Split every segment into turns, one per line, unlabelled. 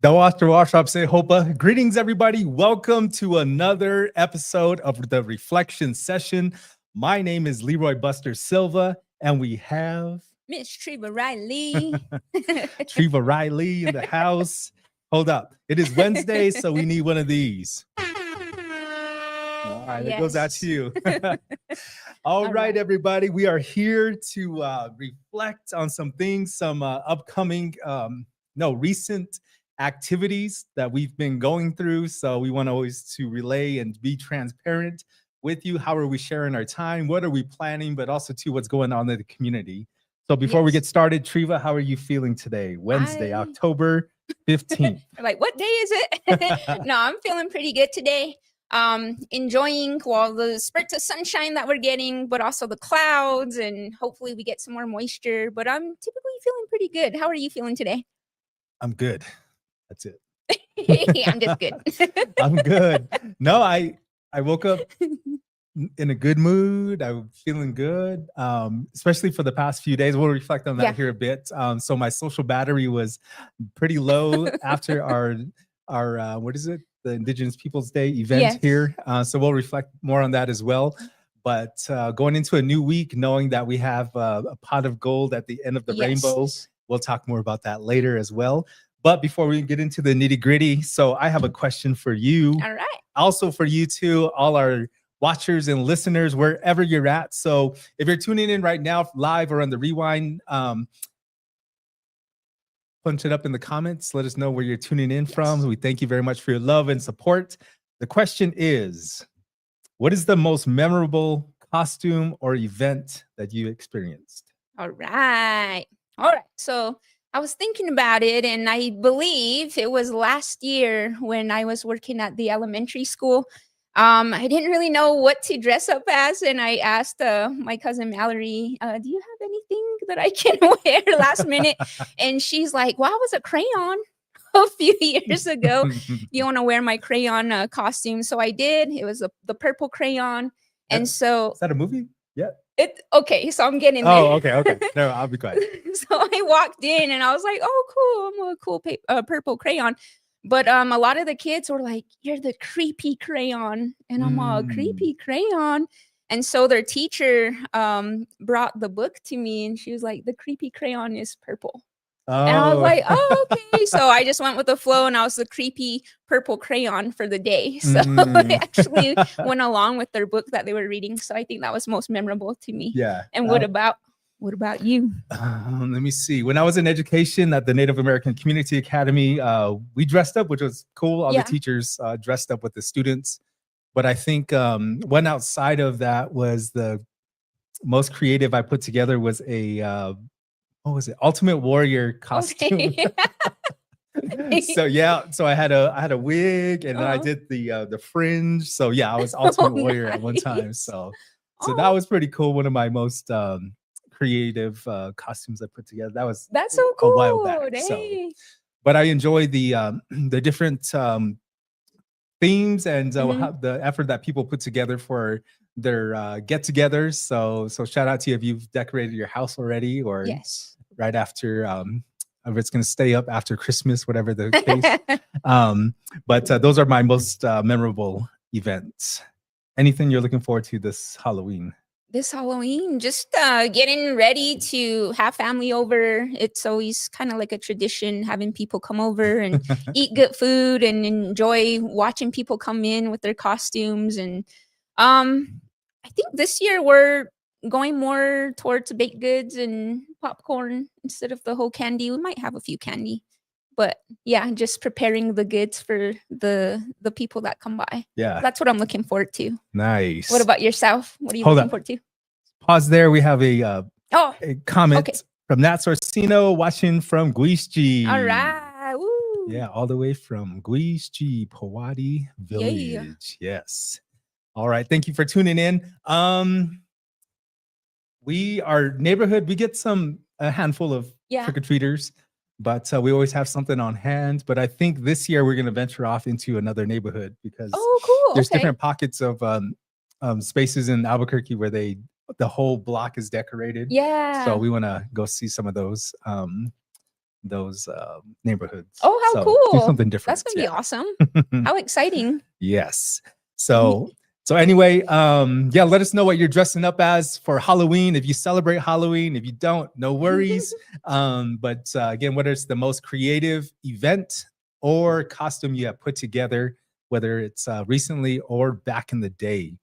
Say Hopa. Greetings, everybody. Welcome to another episode of the Reflection Session. My name is Leroy Buster Silva, and we have
Miss Treva Riley.
Treva Riley in the house. Hold up. It is Wednesday, so we need one of these. All right, that goes out to you. All right, everybody. We are here to reflect on some things, some upcoming, recent activities that we've been going through. So we want always to relay and be transparent with you. How are we sharing our time? What are we planning? But also to what's going on in the community. So before we get started, Treva, how are you feeling today? Wednesday, October 15th.
Like, what day is it? No, I'm feeling pretty good today. Enjoying the spurts of sunshine that we're getting, but also the clouds, and hopefully we get some more moisture. But I'm typically feeling pretty good. How are you feeling today?
I'm good. That's it.
I'm just good.
I'm good. No, I woke up in a good mood. I'm feeling good, especially for the past few days. We'll reflect on that here a bit. So my social battery was pretty low after our what is it? The Indigenous Peoples Day event here. So we'll reflect more on that as well. But going into a new week, knowing that we have a pot of gold at the end of the rainbow, we'll talk more about that later as well. But before we get into the nitty gritty, so I have a question for you.
All right.
Also for you too, all our watchers and listeners, wherever you're at. So if you're tuning in right now, live or on the rewind, punch it up in the comments. Let us know where you're tuning in from. We thank you very much for your love and support. The question is, what is the most memorable costume or event that you experienced?
All right. So I was thinking about it, and I believe it was last year when I was working at the elementary school. I didn't really know what to dress up as, and I asked my cousin Mallory, do you have anything that I can wear last minute? And she's like, well, I was a crayon a few years ago. Do you want to wear my crayon costume? So I did. It was the purple crayon. And so...
Is that a movie? Yeah.
Okay, so I'm getting there.
Oh, okay. No, I'll be quiet.
So I walked in and I was like, oh, cool. I'm a cool purple crayon. But a lot of the kids were like, you're the creepy crayon. And I'm all, creepy crayon. And so their teacher brought the book to me, and she was like, the creepy crayon is purple. Oh. And I was like, oh, okay. So I just went with the flow, and I was the creepy purple crayon for the day. So I actually went along with their book that they were reading. So I think that was most memorable to me.
Yeah.
And what about you?
Let me see. When I was in education at the Native American Community Academy, we dressed up, which was cool. All the teachers dressed up with the students. But I think one outside of that was the most creative I put together was a what was it? Ultimate Warrior costume.
Okay.
So I had a wig, and then I did the fringe. So I was Ultimate Warrior at one time. So that was pretty cool. One of my most creative costumes I put together. That's
so cool.
A while back. So, but I enjoy the different themes and the effort that people put together for their get-togethers. So shout out to you if you've decorated your house already, or right after if it's going to stay up after Christmas, whatever the case. But those are my most memorable events. Anything you're looking forward to this Halloween?
This Halloween, just getting ready to have family over. It's always kind of like a tradition, having people come over and eat good food and enjoy watching people come in with their costumes. And I think this year we're going more towards baked goods and popcorn instead of the whole candy. We might have a few candy, but just preparing the goods for the people that come by.
Yeah,
that's what I'm looking forward to.
Nice.
What about yourself? What are you looking forward to?
Pause there. We have a comment from Nat Sorsino watching from Guischi.
All right. Woo.
Yeah, all the way from Guischi, Powati Village. Yes. All right. Thank you for tuning in. Our neighborhood, we get a handful of trick-or-treaters, but we always have something on hand. But I think this year we're going to venture off into another neighborhood because there's different pockets of spaces in Albuquerque where the whole block is decorated.
Yeah.
So we want to go see some of those. neighborhoods.
Oh, how
so
cool.
Do something different.
That's going to be awesome. How exciting.
Yes. So anyway, let us know what you're dressing up as for Halloween. If you celebrate Halloween, if you don't, no worries. But again, what is the most creative event or costume you have put together, whether it's recently or back in the day?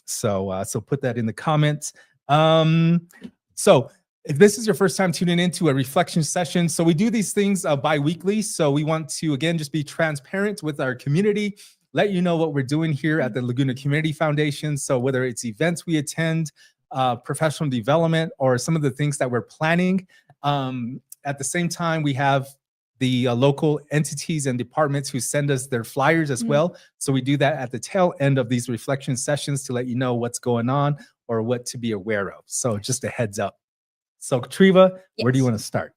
So put that in the comments. So if this is your first time tuning into a reflection session, so we do these things bi-weekly. So we want to, again, just be transparent with our community, let you know what we're doing here at the Laguna Community Foundation. So whether it's events we attend, professional development, or some of the things that we're planning. At the same time, we have the local entities and departments who send us their flyers as well. So we do that at the tail end of these reflection sessions to let you know what's going on or what to be aware of. So just a heads up. So Treva, where do you want to start?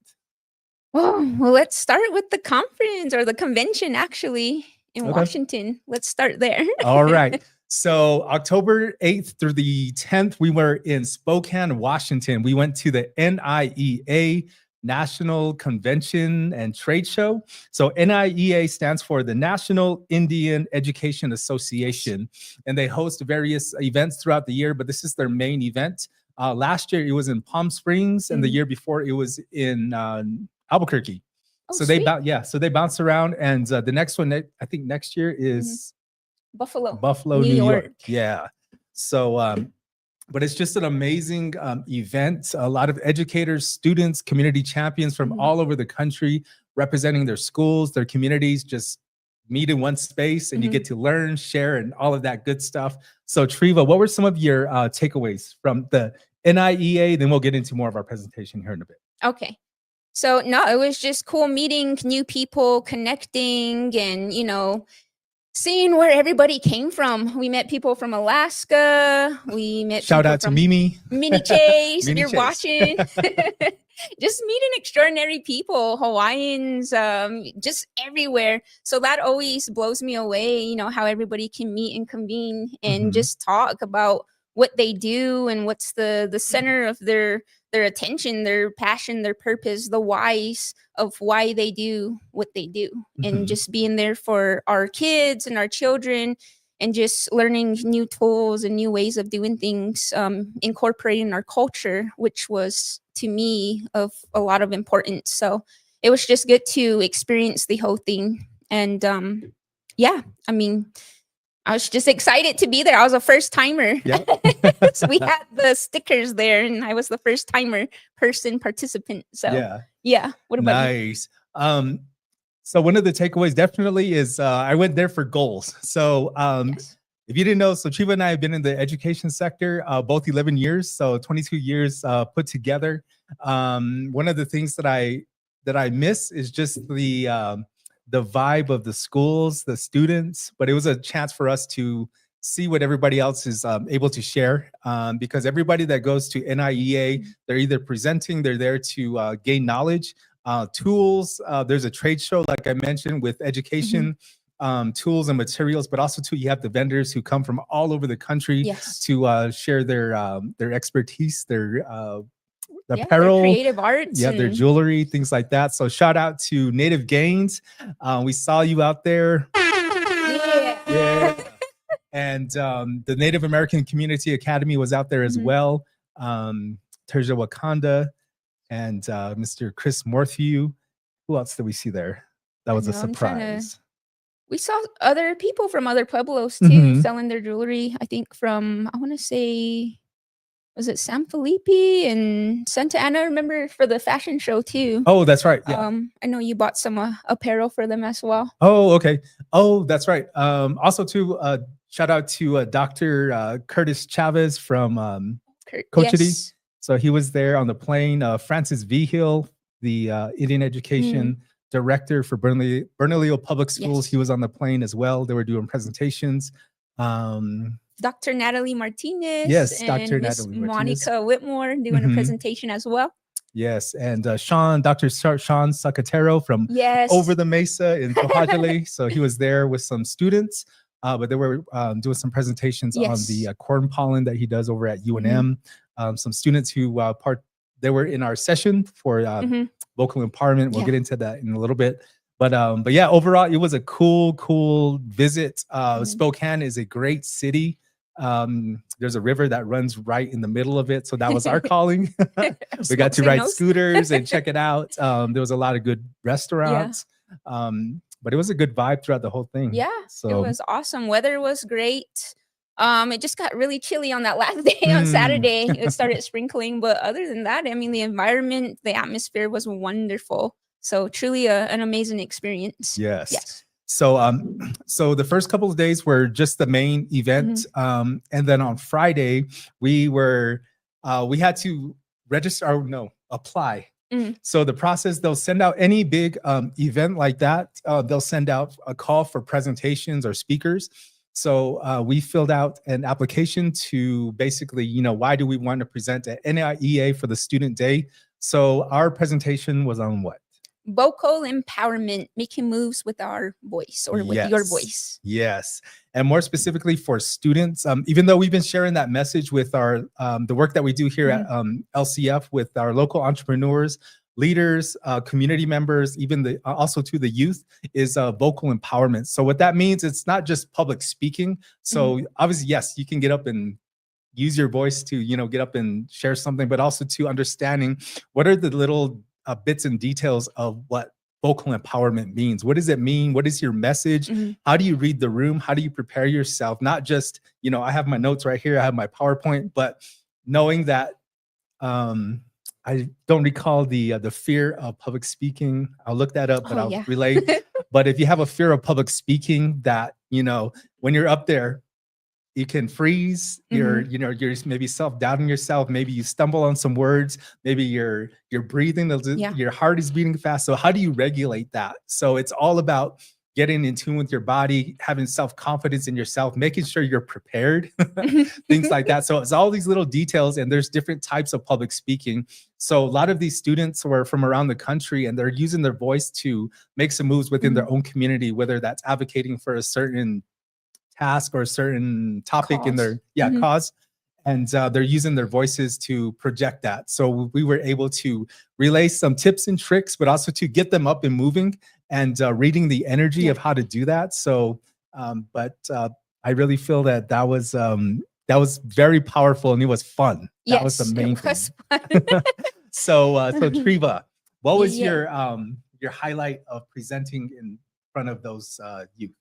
Well, let's start with the conference or the convention actually in Washington. Let's start there.
All right. So October 8th through the 10th, we were in Spokane, Washington. We went to the NIEA National Convention and Trade Show. So NIEA stands for the National Indian Education Association, and they host various events throughout the year, but this is their main event. Last year it was in Palm Springs, and the year before it was in Albuquerque. So they bounce around, and the next one, I think next year is Buffalo, New York. Yeah. So but it's just an amazing event. A lot of educators, students, community champions from all over the country representing their schools, their communities, just meet in one space, and you get to learn, share, and all of that good stuff. So Treva, what were some of your takeaways from the NIEA? Then we'll get into more of our presentation here in a bit.
Okay. So no, it was just cool meeting new people, connecting, and, seeing where everybody came from. We met people from Alaska. We met
Shout out to Mimi
Chase.
Mimi
You're
Chase.
Watching. Just meeting extraordinary people, Hawaiians, just everywhere. So that always blows me away, how everybody can meet and convene and just talk about what they do and what's the center of their attention, their passion, their purpose, the whys of why they do what they do, and just being there for our kids and our children, and just learning new tools and new ways of doing things, incorporating our culture, which was to me of a lot of importance. So it was just good to experience the whole thing. And I was just excited to be there. I was a first timer.
Yep.
So we had the stickers there, and I was the first timer participant. So yeah. What about you?
Nice. So one of the takeaways definitely is I went there for goals. So if you didn't know, so Treva and I have been in the education sector both 11 years, so 22 years put together. One of the things that I miss is just the vibe of the schools, the students, but it was a chance for us to see what everybody else is able to share, because everybody that goes to NIEA, they're either presenting, they're there to gain knowledge, tools. There's a trade show, like I mentioned, with education tools and materials, but also too, you have the vendors who come from all over the country to share their expertise, their apparel,
their creative arts,
their jewelry, things like that. So shout out to Native Gains. We saw you out there. Yeah. And the Native American Community Academy was out there as well. Terja Wakanda and Mr. Chris Morphew. Who else did we see there? That was a surprise.
We saw other people from other pueblos too, selling their jewelry. I think from, I want to say, was it San Felipe and Santa Ana? Remember, for the fashion show too.
Oh, that's right. Yeah.
I know you bought some apparel for them as well.
Oh, okay. Oh, that's right. Also too, shout out to Dr. Curtis Chavez from Cochiti. So he was there on the plane. Francis V. Hill, the Indian Education Director for Bernalillo Public Schools. He was on the plane as well. They were doing presentations.
Dr. Natalie Martinez.
Yes,
and
Dr.
Miss
Natalie Martinez.
Monica Whitmore doing a presentation as well.
Yes, and Dr. Sean Sacatero from Over the Mesa in Tohajale. So he was there with some students, but they were doing some presentations on the corn pollen that he does over at UNM. Some students who they were in our session for vocal empowerment. We'll get into that in a little bit. But yeah, overall, it was a cool visit. Spokane is a great city. There's a river that runs right in the middle of it. So that was our calling. We got to ride scooters and check it out. There was a lot of good restaurants. But it was a good vibe throughout the whole thing.
Yeah, so it was awesome. Weather was great. It just got really chilly on that last day on Saturday. It started sprinkling, but other than that, I mean, the environment, the atmosphere was wonderful. So truly an amazing experience.
Yes. So so the first couple of days were just the main event. And then on Friday, we had to register, or no, apply. So the process, they'll send out any big event like that. They'll send out a call for presentations or speakers. So we filled out an application to basically, you know, why do we want to present at NIEA for the student day? So our presentation was on what?
Vocal empowerment, making moves with our voice, or with your voice.
Yes. And more specifically for students, even though we've been sharing that message with our the work that we do here at LCF with our local entrepreneurs, leaders, community members, even also to the youth, is vocal empowerment. So what that means, it's not just public speaking. So obviously, yes, you can get up and use your voice to, you know, get up and share something, but also to understanding what are the little bits and details of what vocal empowerment means. What does it mean? What is your message? How do you read the room? How do you prepare yourself? Not just, you know, I have my notes right here, I have my PowerPoint, but knowing that I don't recall the fear of public speaking. I'll look that up, but I'll relate. But if you have a fear of public speaking, that, you know, when you're up there, you can freeze. You're maybe self-doubting yourself. Maybe you stumble on some words. Maybe you're breathing. Your heart is beating fast. So how do you regulate that? So it's all about getting in tune with your body, having self-confidence in yourself, making sure you're prepared, things like that. So it's all these little details, and there's different types of public speaking. So a lot of these students were from around the country, and they're using their voice to make some moves within their own community, whether that's advocating for a certain task or a certain topic in their cause, and they're using their voices to project that. So we were able to relay some tips and tricks, but also to get them up and moving and reading the energy of how to do that. So but I really feel that was very powerful, and it was fun. That was the main thing. So Treva, what was your highlight of presenting in front of those youth?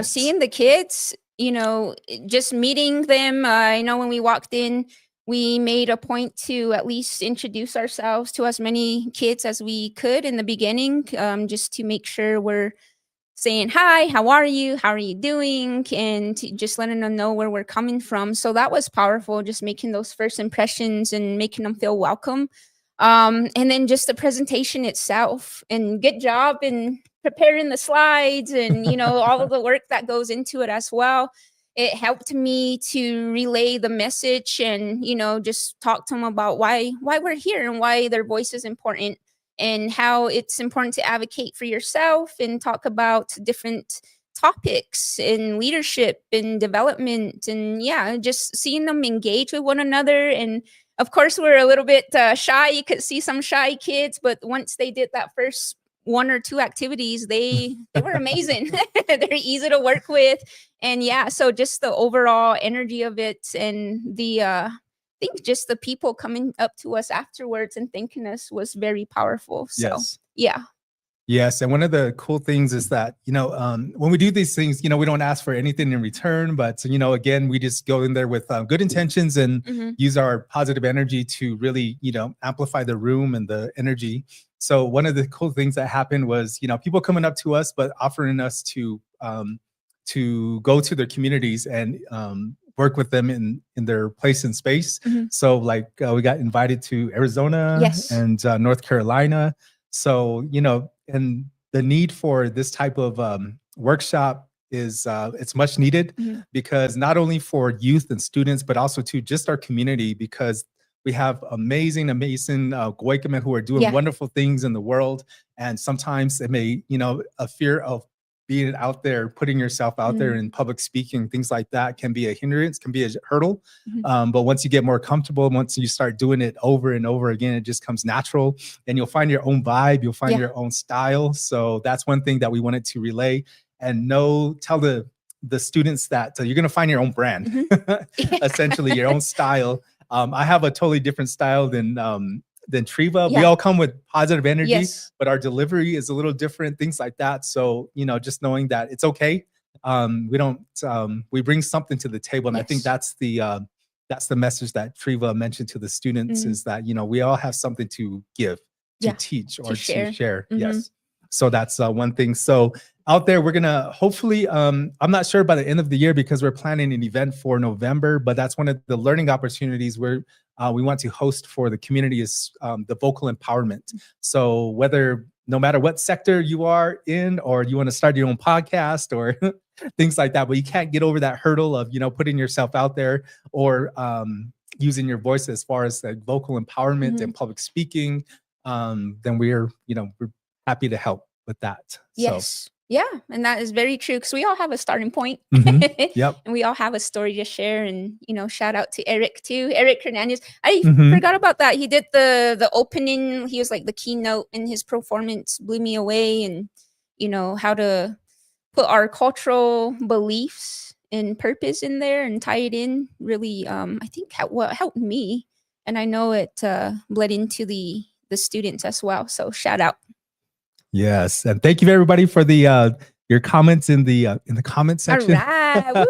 Seeing the kids, you know, just meeting them. I know when we walked in, we made a point to at least introduce ourselves to as many kids as we could in the beginning, just to make sure we're saying, hi, how are you? How are you doing? And just letting them know where we're coming from. So that was powerful, just making those first impressions and making them feel welcome. And then just the presentation itself, and good job in preparing the slides and, you know, all of the work that goes into it as well. It helped me to relay the message and, you know, just talk to them about why we're here and why their voice is important, and how it's important to advocate for yourself and talk about different topics in leadership and development. And just seeing them engage with one another. And of course, we're a little bit shy. You could see some shy kids, but once they did that first one or two activities, they were amazing. They're easy to work with. And so just the overall energy of it, and the I think just the people coming up to us afterwards and thanking us was very powerful. So
Yes. And one of the cool things is that, you know, when we do these things, you know, we don't ask for anything in return, but, you know, again, we just go in there with good intentions and use our positive energy to really, you know, amplify the room and the energy. So one of the cool things that happened was, you know, people coming up to us, but offering us to go to their communities and work with them in their place and space. So like we got invited to Arizona and North Carolina. So, you know, and the need for this type of workshop is it's much needed, because not only for youth and students, but also to just our community, because we have amazing Kawaika'meh who are doing wonderful things in the world. And sometimes it may, you know, a fear of being out there, putting yourself out there in public speaking, things like that can be a hindrance, can be a hurdle. But once you get more comfortable, once you start doing it over and over again, it just comes natural, and you'll find your own vibe, you'll find your own style. So that's one thing that we wanted to relay, and tell the students that you're going to find your own brand, essentially your own style. I have a totally different style than Treva. We all come with positive energy, but our delivery is a little different, things like that. So, just knowing that it's okay. We bring something to the table. And I think that's the message that Treva mentioned to the students is that, we all have something to give, to teach, or to share. Yes. So that's one thing. So out there, we're going to hopefully, I'm not sure by the end of the year because we're planning an event for November, but that's one of the learning opportunities where we want to host for the community is the vocal empowerment. So no matter what sector you are in, or you want to start your own podcast or things like that, but you can't get over that hurdle of, putting yourself out there or using your voice as far as like vocal empowerment and public speaking, then we're happy to help with that.
Yes. So. Yeah. And that is very true. Because we all have a starting point.
Yep.
And we all have a story to share. And, shout out to Eric too. Eric Hernandez. I forgot about that. He did the opening. He was like the keynote, and his performance blew me away. And, how to put our cultural beliefs and purpose in there and tie it in really, I think what helped me. And I know it bled into the students as well. So shout out.
Yes, and thank you everybody for the your comments in the comment section.
All right.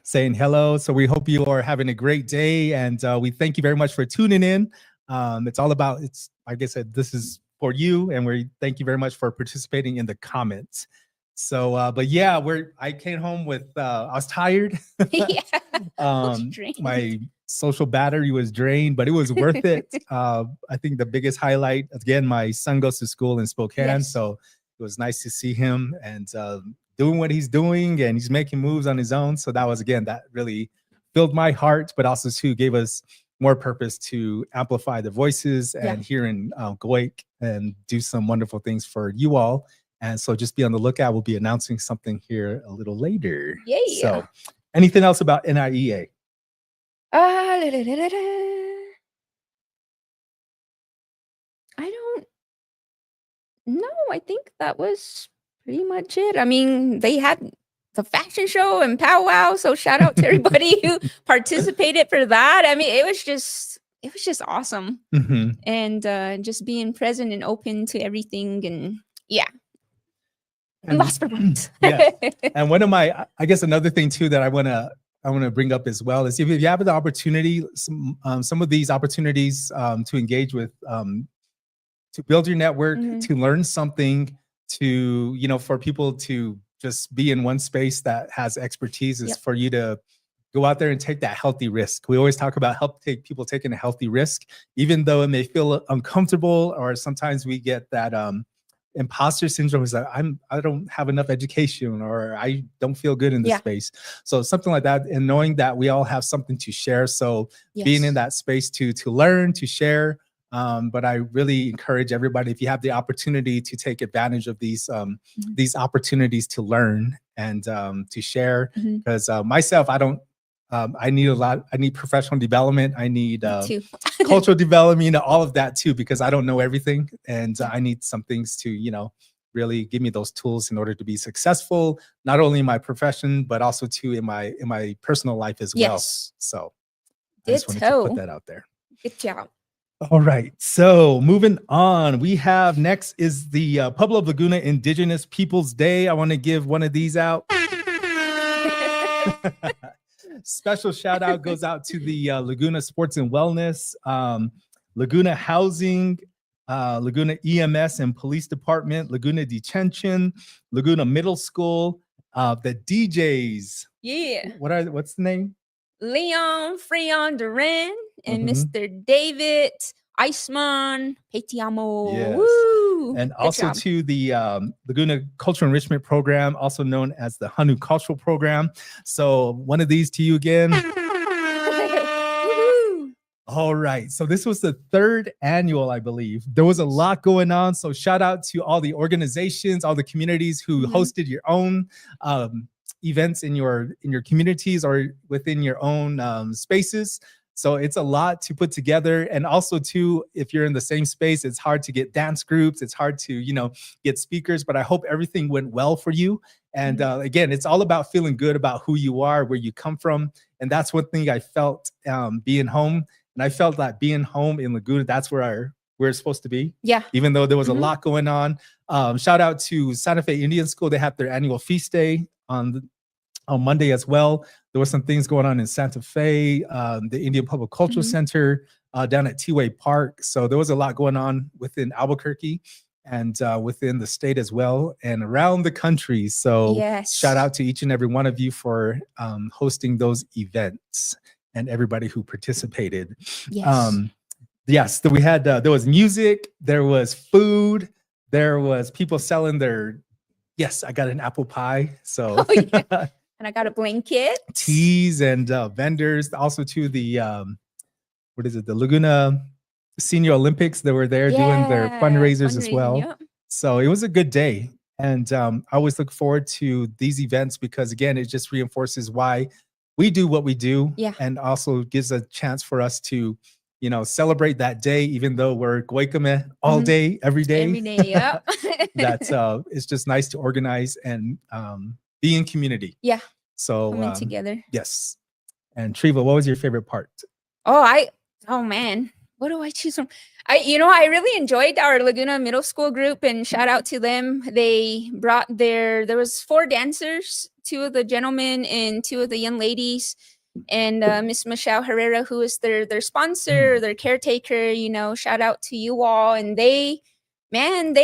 Saying hello. So we hope you are having a great day, and we thank you very much for tuning in. It's all about, like I said, this is for you, and we thank you very much for participating in the comments. So, but yeah, I came home with I was tired. My social battery was drained, but it was worth it. I think the biggest highlight, again, my son goes to school in Spokane, so it was nice to see him and doing what he's doing, and he's making moves on his own. So that really filled my heart, but also too gave us more purpose to amplify the voices and here in Goik and do some wonderful things for you all. And so just be on the lookout. We'll be announcing something here a little later.
Yeah.
So anything else about NIEA?
I don't know. I think that was pretty much it. I mean, they had the fashion show and powwow, so shout out to everybody who participated for that. I mean, it was just awesome. And just being present and open to everything, and I'm lost for words.
And one of my, I guess another thing too that I want to bring up as well is if you have the opportunity, some of these opportunities to engage with, to build your network, to learn something, to, for people to just be in one space that has expertise is for you to go out there and take that healthy risk. We always talk about people taking a healthy risk, even though it may feel uncomfortable, or sometimes we get that imposter syndrome is that I don't have enough education, or I don't feel good in this space. So something like that, and knowing that we all have something to share. So being in that space to learn, to share. But I really encourage everybody, if you have the opportunity, to take advantage of these opportunities to learn and to share. Because myself, I need professional development. I need cultural development, all of that too, because I don't know everything. And I need some things to, really give me those tools in order to be successful, not only in my profession, but also too in my personal life as well. So I just wanted to put that out there.
Good job.
All right. So moving on, we have next is the Pueblo of Laguna Indigenous Peoples Day. I want to give one of these out. Special shout out goes out to the Laguna Sports and Wellness, Laguna Housing, Laguna EMS and Police Department, Laguna Detention, Laguna Middle School, the DJs.
Yeah.
What's the name?
Leon Freon Duran and Mr. David Iceman Petiamo.
Yes.
Woo!
And also to the Laguna Cultural Enrichment Program, also known as the Hanu Cultural Program. So one of these to you again. All right. So this was the 3rd annual, I believe. There was a lot going on. So shout out to all the organizations, all the communities who hosted your own events in your communities or within your own spaces. So it's a lot to put together. And also too, if you're in the same space, it's hard to get dance groups. It's hard to, get speakers, but I hope everything went well for you. And again, it's all about feeling good about who you are, where you come from. And that's one thing I felt being home. And I felt that being home in Laguna, that's where we're supposed to be.
Yeah.
Even though there was a lot going on. Shout out to Santa Fe Indian School. They had their annual feast day on Monday as well. There were some things going on in Santa Fe, the Indian Public Cultural Center, down at T-Way Park. So there was a lot going on within Albuquerque and within the state as well and around the country. So shout out to each and every one of you for hosting those events and everybody who participated. Yes, so we had, there was music, there was food, there was people selling their, yes, I got an apple pie. So,
and I got a blanket.
Teas and vendors. Also to the, the Laguna Senior Olympics. They were there doing their fundraisers as well. Yep. So it was a good day. And I always look forward to these events because again, it just reinforces why we do what we do. And also gives a chance for us to, celebrate that day, even though we're Kawaika'meh all day, every day.
Every day, yeah.
That's it's just nice to organize and be in community.
Yeah.
So
coming together.
Yes. And Treva, what was your favorite part?
Oh man, what do I choose from? I really enjoyed our Laguna Middle School group and shout out to them. They brought there was 4 dancers, 2 of the gentlemen and 2 of the young ladies. And Miss Michelle Herrera, who is their sponsor, their caretaker, shout out to you all. And they led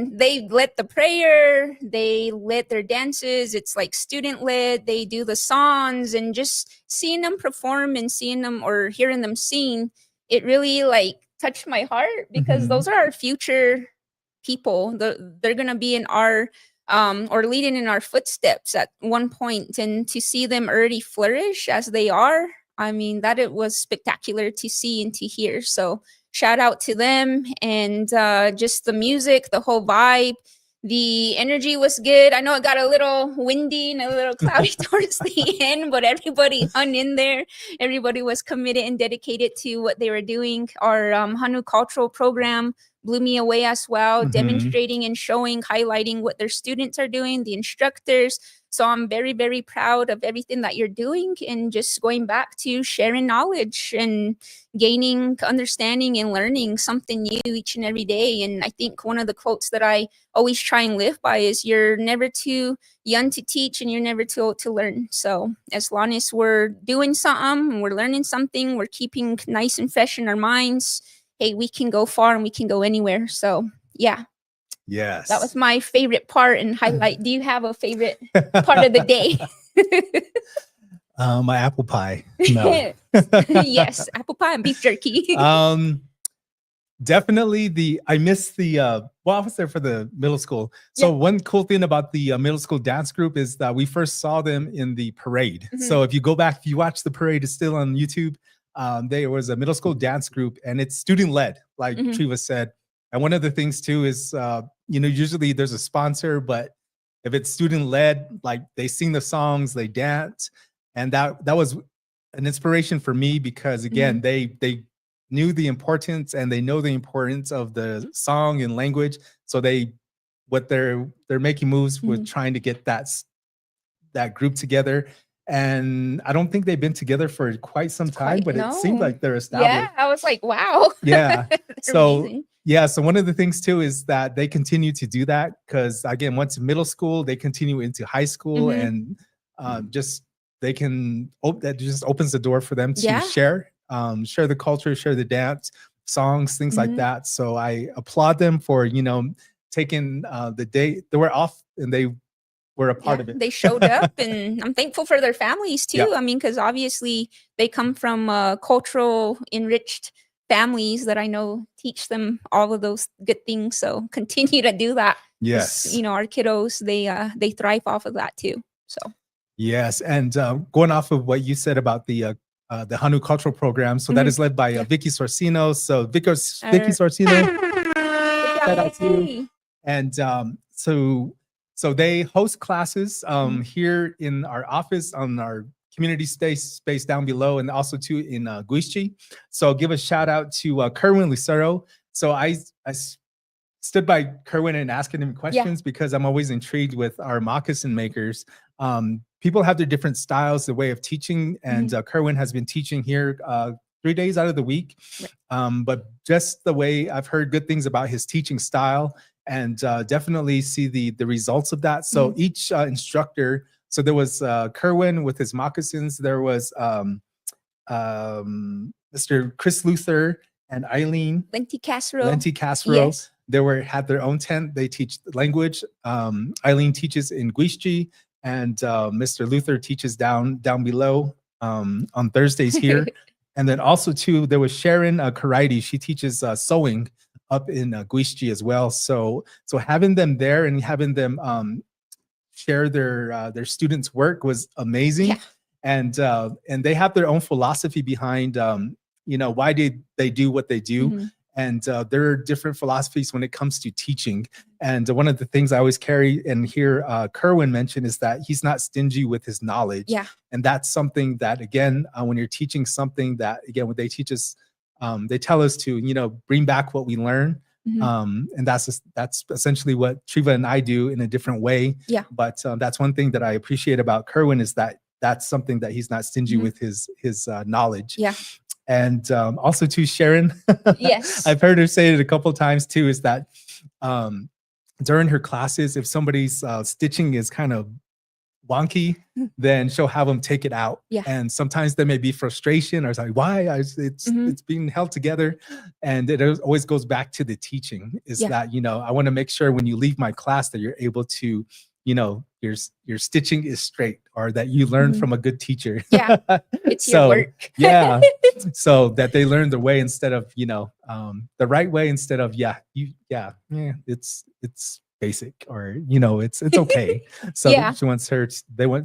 the prayer, they led their dances. It's like student led, they do the songs, and just seeing them perform and seeing them or hearing them sing, it really like touched my heart because those are our future people. They're going to be in our or leading in our footsteps at one point, and to see them already flourish as they are, I mean, that it was spectacular to see and to hear. So shout out to them. And just the music, the whole vibe, the energy was good. I know it got a little windy and a little cloudy towards the end, but everybody hung in there. Everybody was committed and dedicated to what they were doing. Our Hanu cultural program blew me away as well, demonstrating and showing, highlighting what their students are doing, the instructors. So I'm very, very proud of everything that you're doing and just going back to sharing knowledge and gaining understanding and learning something new each and every day. And I think one of the quotes that I always try and live by is you're never too young to teach and you're never too old to learn. So as long as we're doing something, we're learning something, we're keeping nice and fresh in our minds, hey, we can go far and we can go anywhere. So yeah.
Yes.
That was my favorite part and highlight. Do you have a favorite part of the day?
My apple pie. No.
Yes, apple pie and beef jerky.
Definitely I missed I was there for the middle school. So one cool thing about the middle school dance group is that we first saw them in the parade. So if you go back, if you watch the parade, it's still on YouTube. There was a middle school dance group and it's student led, like Treva said. And one of the things too is, usually there's a sponsor, but if it's student led, like they sing the songs, they dance. And that was an inspiration for me because again, they knew the importance and they know the importance of the song and language. So they're making moves with trying to get that group together. And I don't think they've been together for quite some time, but it seemed like they're established.
Yeah, I was like, wow.
Yeah. So amazing. Yeah, so one of the things too is that they continue to do that because again, once middle school, they continue into high school and that just opens the door for them to share the culture, share the dance, songs, things like that. So I applaud them for, taking the day they were off and they were a part of it.
They showed up and I'm thankful for their families too. I mean, because obviously they come from cultural enriched families that I know teach them all of those good things. So continue to do that.
Yes.
Our kiddos, they thrive off of that too. So.
Yes. And going off of what you said about the the Hanu Cultural Program. So that is led by Vicky Sorcino. So Vicky Sorcino, shout out to you. And so they host classes here in our office on our community space down below, and also too in Guichi. So give a shout out to Kerwin Lucero. So I stood by Kerwin and asking him questions because I'm always intrigued with our moccasin makers. People have their different styles, the way of teaching, and Kerwin has been teaching here 3 days out of the week. But just the way I've heard good things about his teaching style, and definitely see the results of that. So each instructor, so there was Kerwin with his moccasins, there was Mr. Chris Luther and Eileen
Lenti Castro.
Yes. They had their own tent. They teach language. Eileen teaches in Guichi, and Mr. Luther teaches down below on Thursdays here. And then also too, there was Sharon Karaiti. She teaches sewing up in Guichi as well. So having them there and having them share their students' work was amazing. And they have their own philosophy behind why did they do what they do. And there are different philosophies when it comes to teaching. And one of the things I always carry and hear Kerwin mention is that he's not stingy with his knowledge. And that's something that, again, when you're teaching something that, again, when they teach us, they tell us to, bring back what we learn. And that's essentially what Triva and I do in a different way. But that's one thing that I appreciate about Kerwin is that that's something that he's not stingy with his knowledge. And also to Sharon, I've heard her say it a couple of times too, is that during her classes, if somebody's stitching is kind of wonky, then she'll have them take it out. And sometimes there may be frustration or it's like, why? It's being held together. And it always goes back to the teaching is that, I want to make sure when you leave my class that you're able to, your stitching is straight, or that you learn from a good teacher.
It's your work.
So that they learn the way instead of, the right way instead of, it's basic, or, it's okay. So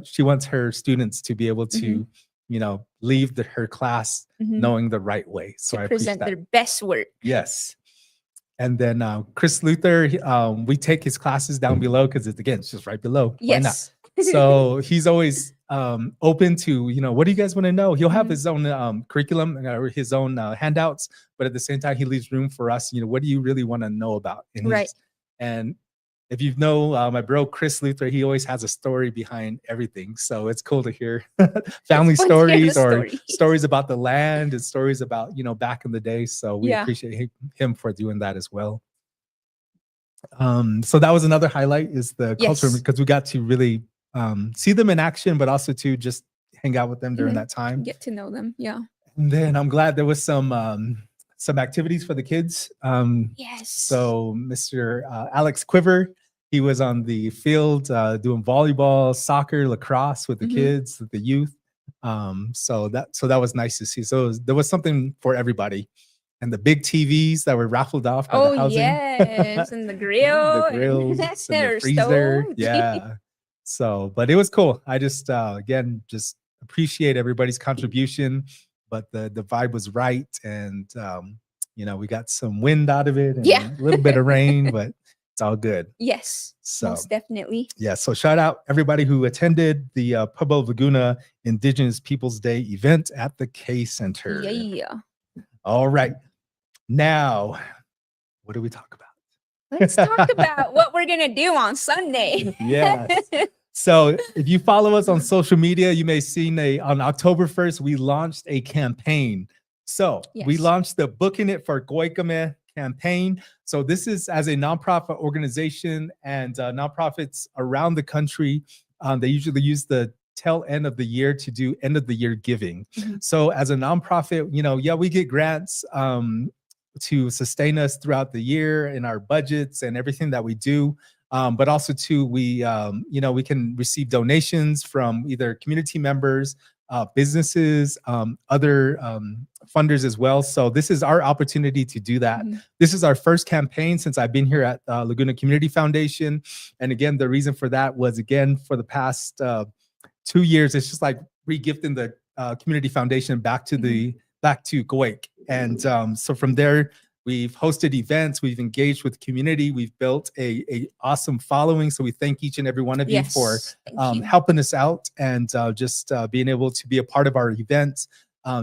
she wants her students to be able to, leave her class knowing the right way. So I
present their best work.
Yes. And then Chris Luther, we take his classes down below because it's just right below. Why not? So he's always open to, what do you guys want to know? He'll have his own curriculum or his own handouts, but at the same time, he leaves room for us. What do you really want to know about? And if you know my bro Chris Luther, he always has a story behind everything. So it's cool to hear family stories or stories about the land and stories about, back in the day. So we appreciate him for doing that as well. So that was another highlight, is the culture, because we got to really see them in action, but also to just hang out with them during that time.
Get to know them.
And then I'm glad there was some activities for the kids. So Mr. Alex Quiver, he was on the field doing volleyball, soccer, lacrosse with the kids, with the youth. So that was nice to see. So there was something for everybody. And the big TVs that were raffled off by the housing.
And the grill.
The grills, and the freezer. So, but it was cool. I just, again, just appreciate everybody's contribution. But the vibe was right, and we got some wind out of it, and a little bit of rain, but it's all good. So
most definitely.
So shout out everybody who attended the Pueblo of Laguna Indigenous Peoples Day event at the K Center. All right, now what do we talk about?
Let's talk about what we're gonna do on Sunday.
So if you follow us on social media, you may have seen on October 1st, we launched a campaign. So we launched the Bookin It for Kawaika'meh Campaign. So this is as a nonprofit organization, and nonprofits around the country, they usually use the tail end of the year to do end of the year giving. So as a nonprofit, we get grants to sustain us throughout the year in our budgets and everything that we do. But also too, we can receive donations from either community members, businesses, other funders as well. So this is our opportunity to do that. This is our first campaign since I've been here at Laguna Community Foundation. And again, the reason for that was, again, for the past 2 years, it's just like regifting the Community Foundation back to Kuwait. And so from there, we've hosted events, we've engaged with community, we've built a awesome following. So we thank each and every one of you for helping us out and just being able to be a part of our events,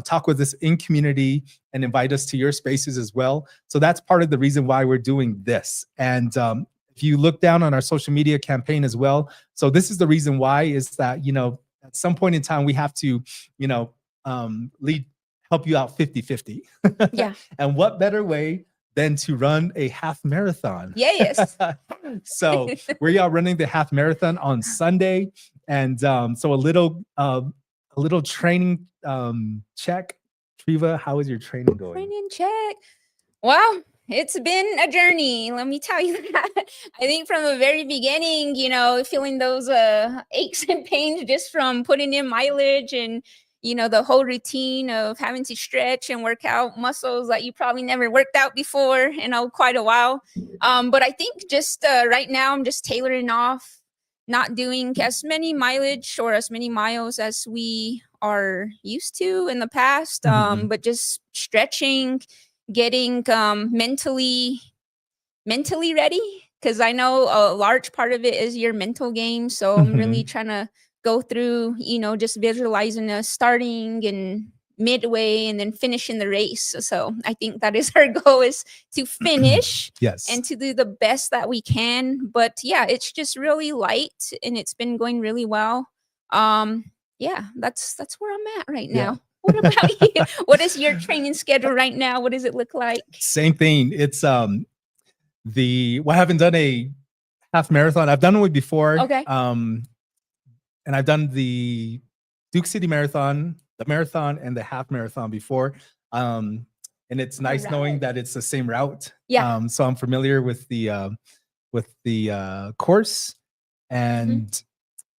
talk with us in community and invite us to your spaces as well. So that's part of the reason why we're doing this. And if you look down on our social media campaign as well, so this is the reason why is that, you know, at some point in time, we have to, you know, help you out 50-50.
Yeah.
And what better way than to run a half marathon?
Yes.
So we are running the half marathon on Sunday. And so a little training check. Triva, how is your training going?
Training check. Wow. It's been a journey, let me tell you that. I think from the very beginning, you know, feeling those aches and pains just from putting in mileage and, you know, the whole routine of having to stretch and work out muscles that you probably never worked out before in quite a while. But I think just right now, I'm just tailoring off, not doing as many mileage or as many miles as we are used to in the past, but just stretching, getting mentally ready, because I know a large part of it is your mental game. So I'm really trying to go through, you know, just visualizing us starting and midway and then finishing the race. So I think that is our goal, is to finish and to do the best that we can. But yeah, it's just really light and it's been going really well. Yeah, that's where I'm at right now. What about you? What is your training schedule right now? What does it look like?
Same thing. It's I haven't done a half marathon. I've done one before.
Okay.
And I've done the Duke City Marathon, the marathon, and the half marathon before. And it's nice knowing that it's the same route.
Yeah.
So I'm familiar with the course, and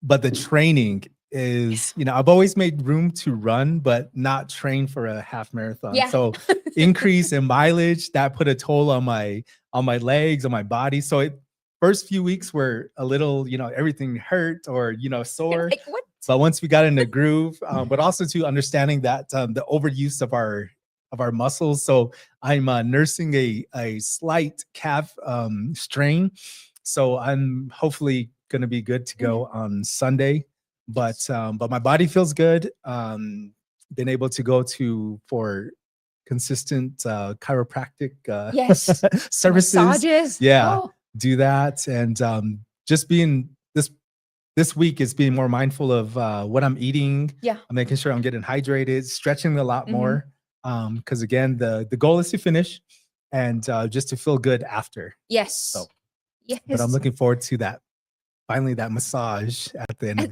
but the training is, you know, I've always made room to run, but not train for a half marathon.
Yeah.
So increase in mileage, that put a toll on my legs, on my body. So first few weeks were a little, you know, everything hurt or, you know, sore.
Like, what?
But once we got in the groove, but also to understanding that the overuse of our muscles. So I'm nursing a slight calf strain. So I'm hopefully going to be good to go on Sunday. But my body feels good. Been able to go for consistent chiropractic services.
Massages.
Yeah, do that. And just being this week is being more mindful of what I'm eating.
Yeah.
I'm making sure I'm getting hydrated, stretching a lot more. Because again, the goal is to finish and just to feel good after.
Yes.
So,
yes.
But I'm looking forward to that. Finally, that massage at the end.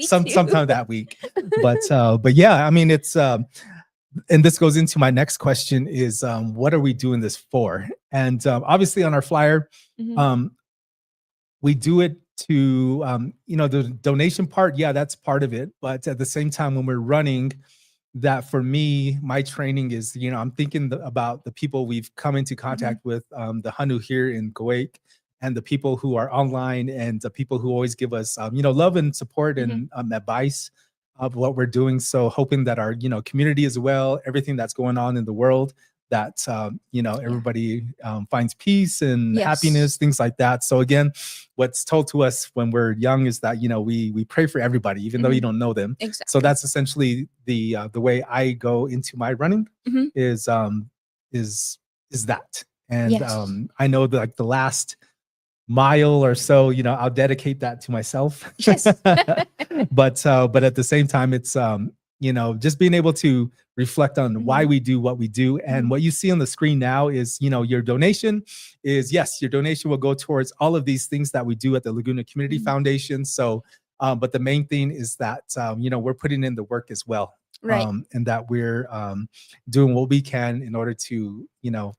Sometime that week. But yeah, I mean, it's and this goes into my next question is what are we doing this for? And obviously on our flyer, we do it to you know, the donation part. Yeah, that's part of it. But at the same time, when we're running, that for me, my training is, you know, I'm thinking about the people we've come into contact with, the Hanu here in Kuwait, and the people who are online, and the people who always give us, you know, love and support and advice of what we're doing. So hoping that our, you know, community as well, everything that's going on in the world, that, you know, everybody finds peace and happiness, things like that. So again, what's told to us when we're young is that, you know, we pray for everybody, even though you don't know them.
Exactly.
So that's essentially the way I go into my running is that. And I know that, like, the last mile or so, you know, I'll dedicate that to myself.
Yes.
but at the same time, it's you know, just being able to reflect on why we do what we do. And what you see on the screen now is, you know, your donation is, yes, your donation will go towards all of these things that we do at the Laguna Community Foundation. So but the main thing is that you know, we're putting in the work as well, and that we're doing what we can in order to, you know,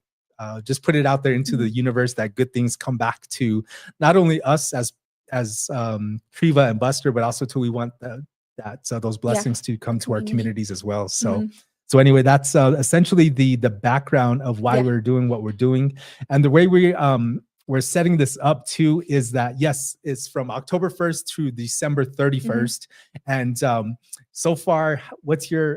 just put it out there into the universe, that good things come back to not only us as Triva and Buster, but also we want those blessings to come to our communities as well. So so anyway, that's essentially the background of why we're doing what we're doing, and the way we we're setting this up to is that, yes, it's from October 1st to December 31st. And so far, what's your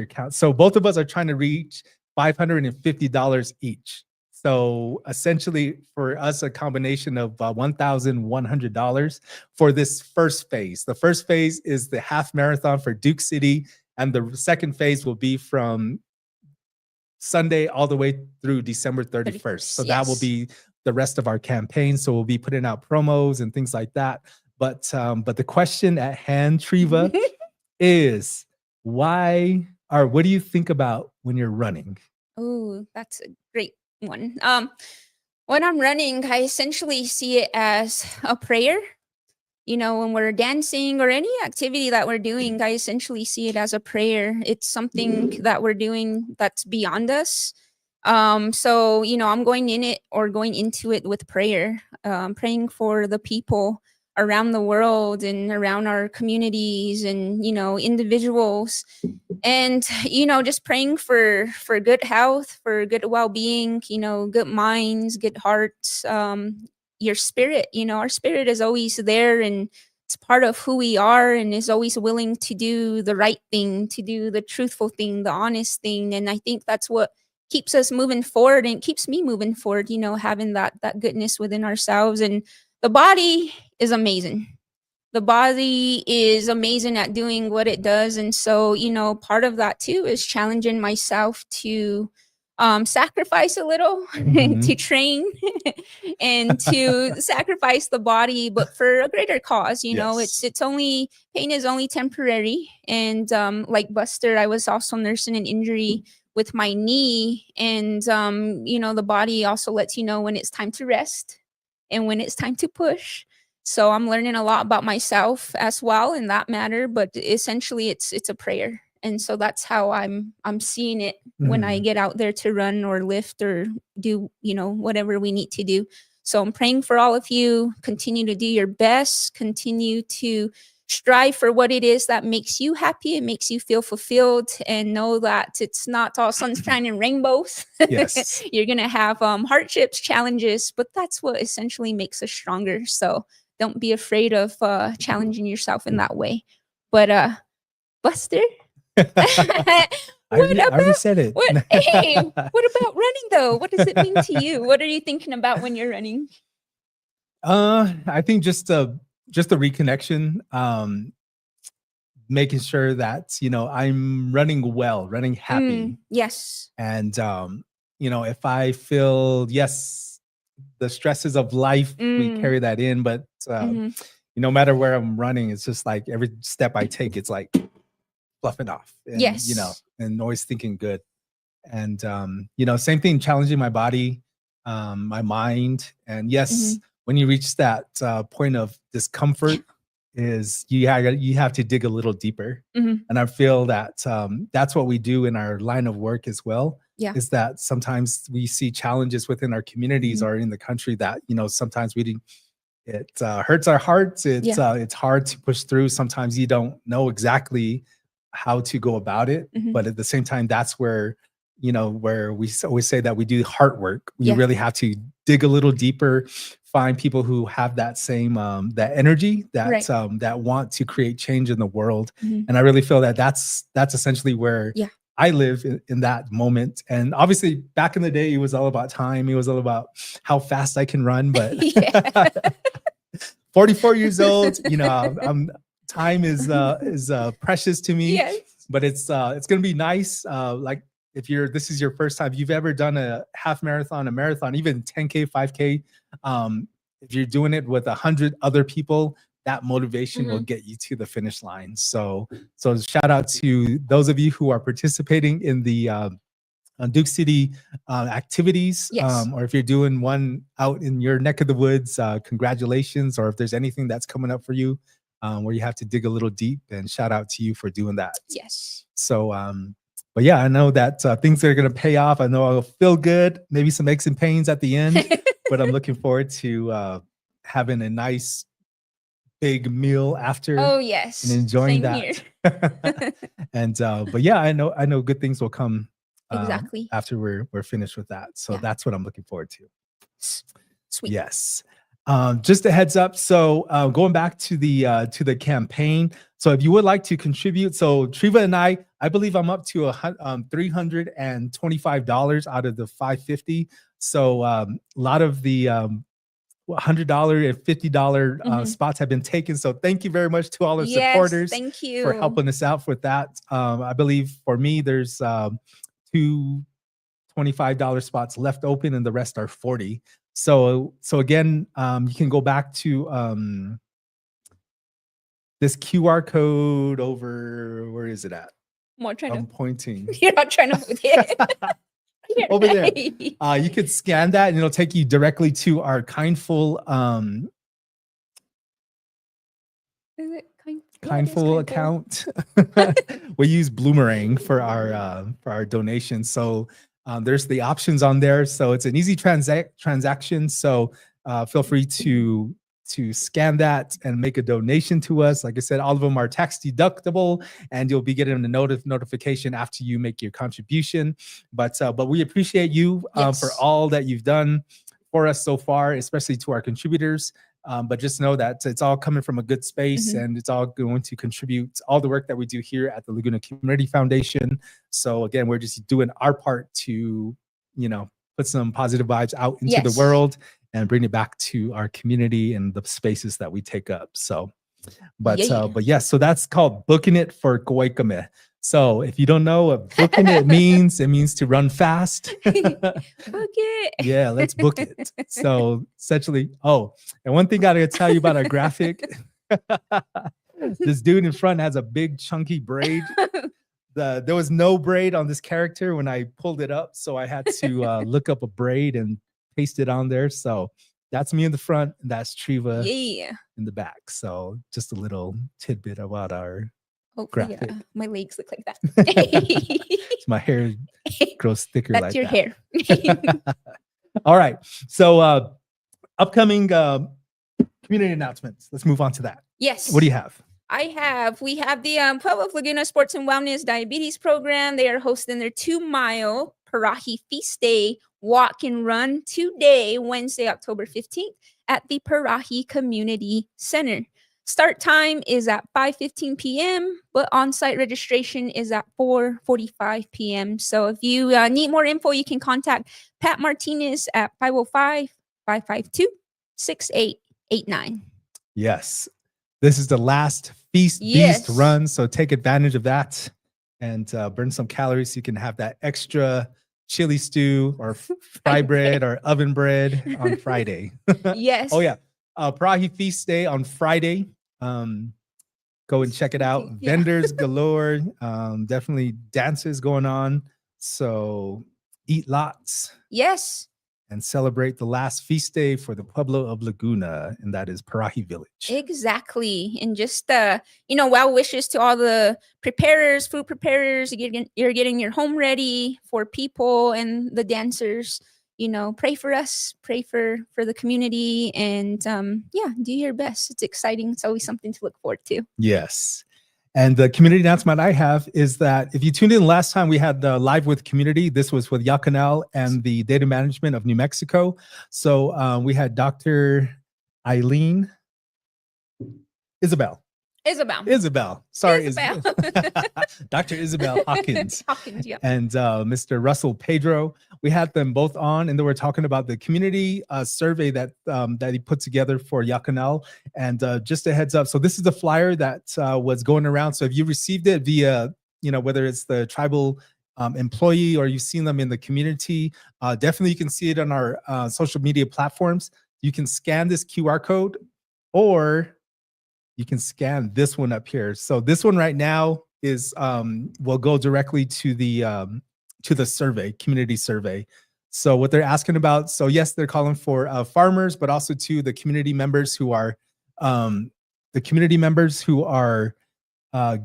count? So both of us are trying to reach $550 each. So essentially for us, a combination of $1,100 for this first phase. The first phase is the half marathon for Duke City. And the second phase will be from Sunday all the way through December 31st. So that will be the rest of our campaign. So we'll be putting out promos and things like that. But the question at hand, Treva, is why, or what do you think about when you're running?
Oh, that's a great one. When I'm running, I essentially see it as a prayer. You know, when we're dancing or any activity that we're doing, I essentially see it as a prayer. It's something that we're doing that's beyond us. So, you know, I'm going into it with prayer, praying for the people around the world and around our communities and, you know, individuals. And, you know, just praying for good health, for good well-being, you know, good minds, good hearts, your spirit. You know, our spirit is always there and it's part of who we are and is always willing to do the right thing, to do the truthful thing, the honest thing. And I think that's what keeps us moving forward and keeps me moving forward, you know, having that goodness within ourselves. And the body is amazing. The body is amazing at doing what it does. And so, you know, part of that too is challenging myself to sacrifice a little, to train and to sacrifice the body, but for a greater cause. You know, it's only, pain is only temporary. And like Buster, I was also nursing an injury with my knee. And, you know, the body also lets you know when it's time to rest and when it's time to push. So I'm learning a lot about myself as well in that matter, but essentially it's a prayer. And so that's how I'm seeing it when I get out there to run or lift or do, you know, whatever we need to do. So I'm praying for all of you. Continue to do your best. Continue to strive for what it is that makes you happy. It makes you feel fulfilled, and know that it's not all sunshine and rainbows.
Yes.
You're going to have hardships, challenges, but that's what essentially makes us stronger. So don't be afraid of challenging yourself in that way. But Buster,
I already said it.
Hey, what about running though? What does it mean to you? What are you thinking about when you're running?
I think just the reconnection, making sure that, you know, I'm running well, running happy.
Yes.
And you know, if I feel, yes, the stresses of life, we carry that in, but no matter where I'm running, it's just like every step I take, it's like fluffing off. And, you know, and always thinking good. And you know, same thing, challenging my body, my mind. And yes, when you reach that point of discomfort, is you have to dig a little deeper. And I feel that that's what we do in our line of work as well. Is that sometimes we see challenges within our communities or in the country that, you know, sometimes it hurts our hearts. It's hard to push through. Sometimes you don't know exactly how to go about it, but at the same time, that's where, you know, where we always say that we do heart work. We really have to dig a little deeper, find people who have that same that energy, that that want to create change in the world. And I really feel that that's essentially where I live in that moment. And obviously back in the day, it was all about time. It was all about how fast I can run. But 44 years old, you know, time is precious to me. But it's gonna be nice. Like if this is your first time, if you've ever done a half marathon, a marathon, even 10K, 5K, if you're doing it with 100 other people, that motivation will get you to the finish line. So shout out to those of you who are participating in the Duke City activities, or if you're doing one out in your neck of the woods, congratulations. Or if there's anything that's coming up for you where you have to dig a little deep, and shout out to you for doing that. So but yeah, I know that things are going to pay off. I know I'll feel good, maybe some aches and pains at the end, but I'm looking forward to having a nice big meal after. And enjoying that. And but yeah, I know good things will come after we're finished with that. So that's what I'm looking forward to.
Sweet.
Yes. Just a heads up. So going back to the campaign. So if you would like to contribute, so Triva and I believe I'm up to $325 out of the $550. So a lot of the $100 and $50 spots have been taken. So thank you very much to all our supporters.
Thank you
for helping us out with that. I believe for me, there's two $25 spots left open, and the rest are 40. So again, you can go back to this QR code over. Where is it at? I'm pointing.
You're not trying to put it
over there. You could scan that, and it'll take you directly to our Kindful.
Is it
Kindful account. We use Bloomerang for our donations. So there's the options on there. So it's an easy transaction. So feel free to scan that and make a donation to us. Like I said, all of them are tax deductible, and you'll be getting a notification after you make your contribution. But we appreciate you for all that you've done for us so far, especially to our contributors. But just know that it's all coming from a good space, and it's all going to contribute all the work that we do here at the Laguna Community Foundation. So again, we're just doing our part to, put some positive vibes out into the world and bring it back to our community and the spaces that we take up. So, but yes, so that's called Bookin It for Kawaika'meh. So if you don't know what booking it means to run fast.
Book it.
Yeah, let's book it. So essentially, and one thing I gotta tell you about our graphic. This dude in front has a big chunky braid. There was no braid on this character when I pulled it up, so I had to look up a braid and paste it on there. So that's me in the front, and that's Triva in the back. So just a little tidbit about our graphic.
Yeah. My legs look like that.
My hair grows thicker.
That's
like
your
that.
hair.
All right. So upcoming community announcements. Let's move on to that.
Yes.
What do you have?
We have the Pueblo of Laguna Sports and Wellness Diabetes Program. They are hosting their 2-mile Parahi Feast Day walk and run today, Wednesday, October 15th at the Parahi Community Center. Start time is at 5:15 p.m., but on-site registration is at 4:45 p.m. So if you need more info, you can contact Pat Martinez at 505-552-6889.
Yes. This is the last feast run, so take advantage of that and burn some calories so you can have that extra chili stew or fry bread or oven bread on Friday.
Yes.
Oh, yeah. Parahi Feast Day on Friday. Go and check it out. Vendors galore. Definitely dances going on. So eat lots.
Yes.
And celebrate the last feast day for the Pueblo of Laguna, and that is Parahi Village.
Exactly. And just, well wishes to all the preparers, food preparers. You're getting your home ready for people and the dancers. Pray for us, pray for the community, and do your best. It's exciting. It's always something to look forward to.
Yes. And the community announcement I have is that if you tuned in last time, we had the Live with Community. This was with Yacanel and the Data Management of New Mexico. So we had Dr. Isabel. Sorry, Isabel. Dr. Isabel Hawkins.
Yeah.
And Mr. Russell Pedro. We had them both on, and they were talking about the community survey that he put together for Yacanel. And just a heads up, so this is the flyer that was going around. So if you received it via, whether it's the tribal employee or you've seen them in the community, definitely you can see it on our social media platforms. You can scan this QR code, or you can scan this one up here. So this one right now is will go directly to the survey, community survey. So what they're asking about, so yes, they're calling for farmers, but also to the community members who are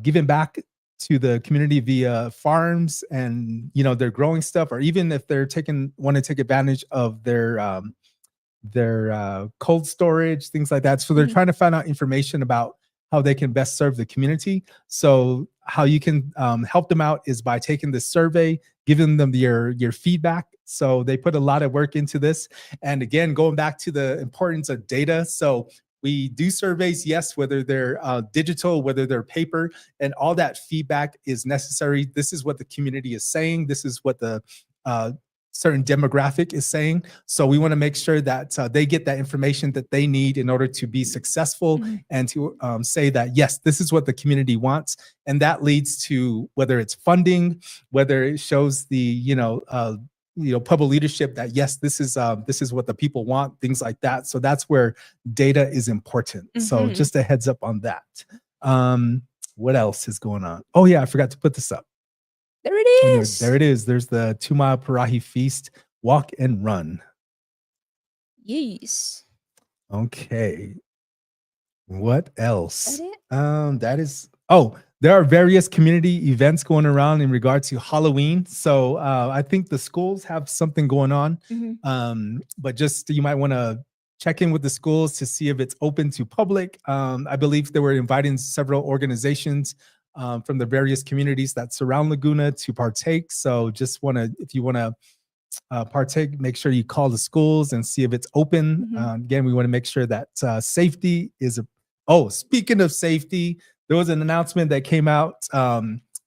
giving back to the community via farms, and they're growing stuff, or even if they're want to take advantage of their cold storage, things like that. So they're trying to find out information about how they can best serve the community. So how you can help them out is by taking this survey, giving them your feedback, So they put a lot of work into this. And again, going back to the importance of data. So we do surveys, yes, whether they're digital, whether they're paper, and all that feedback is necessary. This is what the community is saying. This is what the certain demographic is saying. So we want to make sure that they get that information that they need in order to be successful and to say that, yes, this is what the community wants. And that leads to whether it's funding, whether it shows the, Pueblo leadership that, yes, this is what the people want, things like that. So that's where data is important. So just a heads up on that. What else is going on? Oh yeah, I forgot to put this up.
There it is.
There it is. There's the 2 Mile Parahi Feast, walk and run.
Yes.
Okay. What else?
That it?
There are various community events going around in regard to Halloween. So I think the schools have something going on. But just you might want to check in with the schools to see if it's open to public. I believe they were inviting several organizations from the various communities that surround Laguna to partake. So just if you want to partake, make sure you call the schools and see if it's open. Again, we want to make sure that safety is speaking of safety, there was an announcement that came out.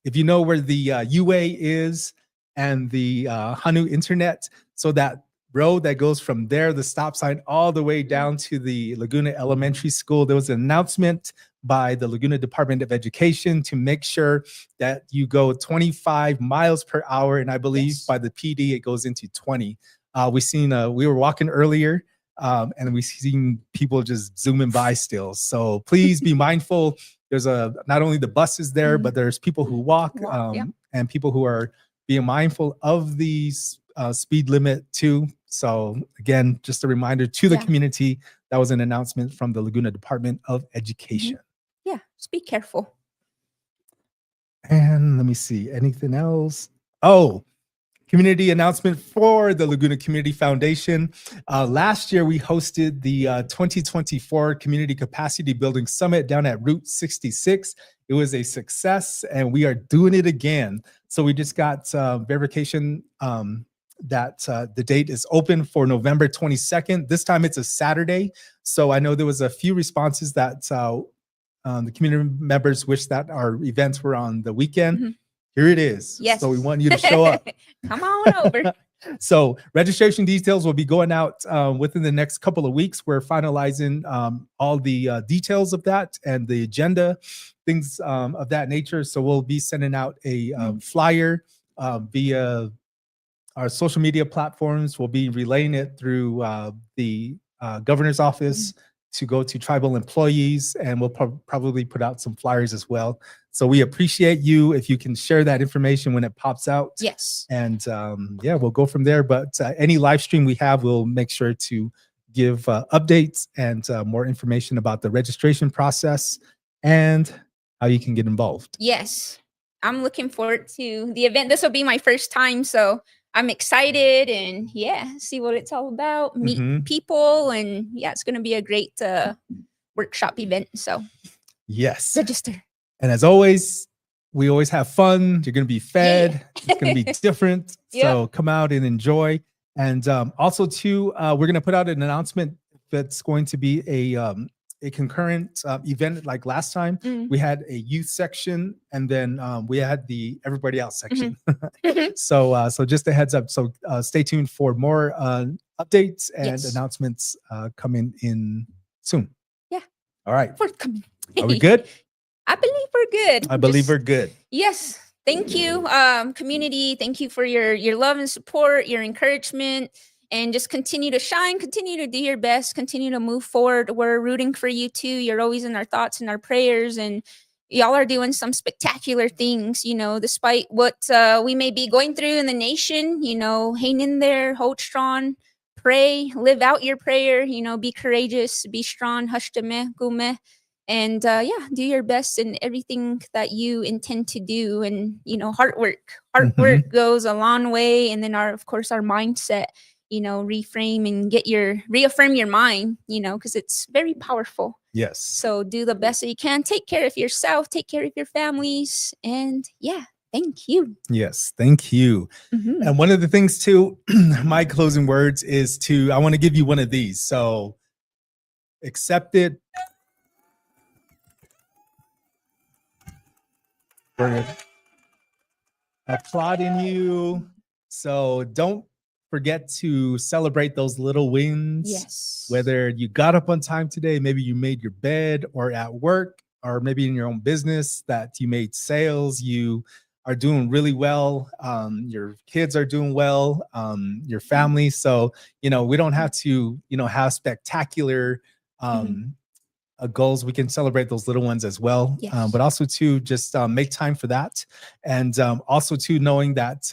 If you know where the UA is and the Hanu Internet, so that road that goes from there, the stop sign, all the way down to the Laguna Elementary School, there was an announcement by the Laguna Department of Education to make sure that you go 25 miles per hour. And I believe by the PD, it goes into 20. We were walking earlier and we seen people just zooming by still. So please be mindful. There's not only the buses there, but there's people who walk and people who are being mindful of these speed limit too. So again, just a reminder to the community, that was an announcement from the Laguna Department of Education.
Yeah, just be careful.
And let me see, anything else? Community announcement for the Laguna Community Foundation. Last year, we hosted the 2024 Community Capacity Building Summit down at Route 66. It was a success, and we are doing it again. So we just got verification that the date is open for November 22nd. This time it's a Saturday. So I know there was a few responses that the community members wish that our events were on the weekend. Here it is.
Yes.
So we want you to show up.
Come on over.
So registration details will be going out within the next couple of weeks. We're finalizing all the details of that and the agenda, things of that nature. So we'll be sending out a flyer via our social media platforms. We'll be relaying it through the governor's office to go to tribal employees, and we'll probably put out some flyers as well. So we appreciate you if you can share that information when it pops out.
Yes.
And we'll go from there. But any live stream we have, we'll make sure to give updates and more information about the registration process and how you can get involved.
Yes. I'm looking forward to the event. This will be my first time, so I'm excited and see what it's all about, meet people, and it's going to be a great workshop event. So
yes,
register.
And as always, we always have fun. You're going to be fed. It's going to be different. So come out and enjoy. And also too, we're going to put out an announcement that's going to be a concurrent event like last time. We had a youth section, and then we had the everybody else section. So just a heads up. So stay tuned for more updates and announcements coming in soon. Yeah. All right.
Forthcoming.
Are we good?
I believe we're good.
I believe we're good.
Yes. Thank you, community. Thank you for your love and support, your encouragement. And just continue to shine, continue to do your best, continue to move forward. We're rooting for you too. You're always in our thoughts and our prayers, and y'all are doing some spectacular things, despite what we may be going through in the nation. Hang in there, hold strong, pray, live out your prayer, be courageous, be strong, gume, and do your best in everything that you intend to do. And, hard work goes a long way. And then of course, our mindset, reframe and reaffirm your mind, because it's very powerful.
Yes.
So do the best that you can. Take care of yourself, take care of your families, and Thank you.
Yes, thank you.
Mhm.
And one of the things too, my closing words is I want to give you one of these. So accept it. We're applauding you. So don't forget to celebrate those little wins.
Yes.
Whether you got up on time today, maybe you made your bed, or at work, or maybe in your own business that you made sales, you are doing really well. Your kids are doing well, your family. So, we don't have to, have spectacular goals. We can celebrate those little ones as well.
Yes.
But also to just make time for that. And also to knowing that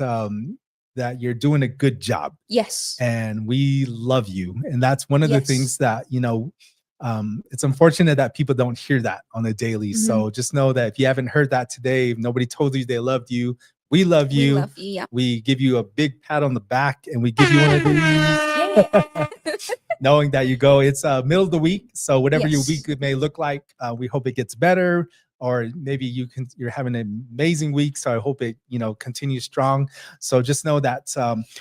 that you're doing a good job.
Yes.
And we love you. And that's one of the
Yes.
things that, it's unfortunate that people don't hear that on a daily. So just know that if you haven't heard that today, if nobody told you they loved you, we love you.
We love you. Yeah.
We give you a big pat on the back, and we give you one of these.
Yeah.
Knowing that you go, it's middle of the week. So whatever your
Yes.
week may look like, we hope it gets better. Or maybe you're having an amazing week. So I hope it, continues strong. So just know that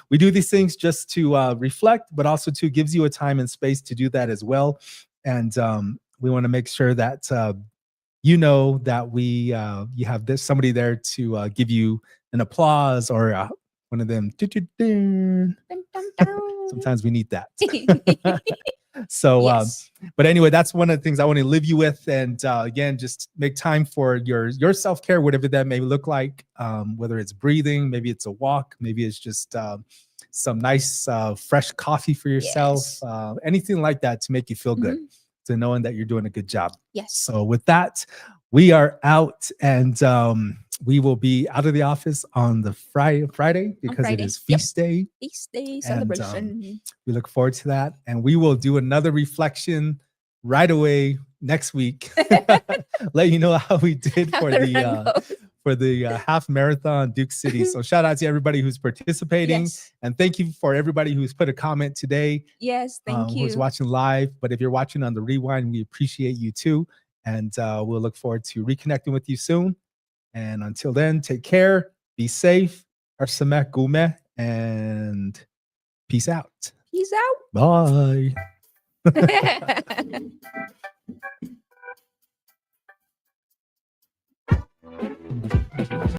we do these things just to reflect, but also to gives you a time and space to do that as well. And we want to make sure that that you have somebody there to give you an applause, or one of them. Sometimes we need that. So,
Yes.
but anyway, that's one of the things I want to leave you with. And again, just make time for your self-care, whatever that may look like, whether it's breathing, maybe it's a walk, maybe it's just some nice fresh coffee for yourself,
Yes.
anything like that to make you feel good, to knowing that you're doing a good job.
Yes.
So with that, we are out, and we will be out of the office on the Friday because it is feast day.
Feast day celebration.
We look forward to that, and we will do another reflection right away next week. Let you know how we did for the half marathon Duke City. So shout out to everybody who's participating,
Yes.
and thank you for everybody who's put a comment today.
Yes, thank you.
Who's watching live, but if you're watching on the rewind, we appreciate you too, and we'll look forward to reconnecting with you soon. And until then, take care, be safe, and peace out.
Peace out.
Bye.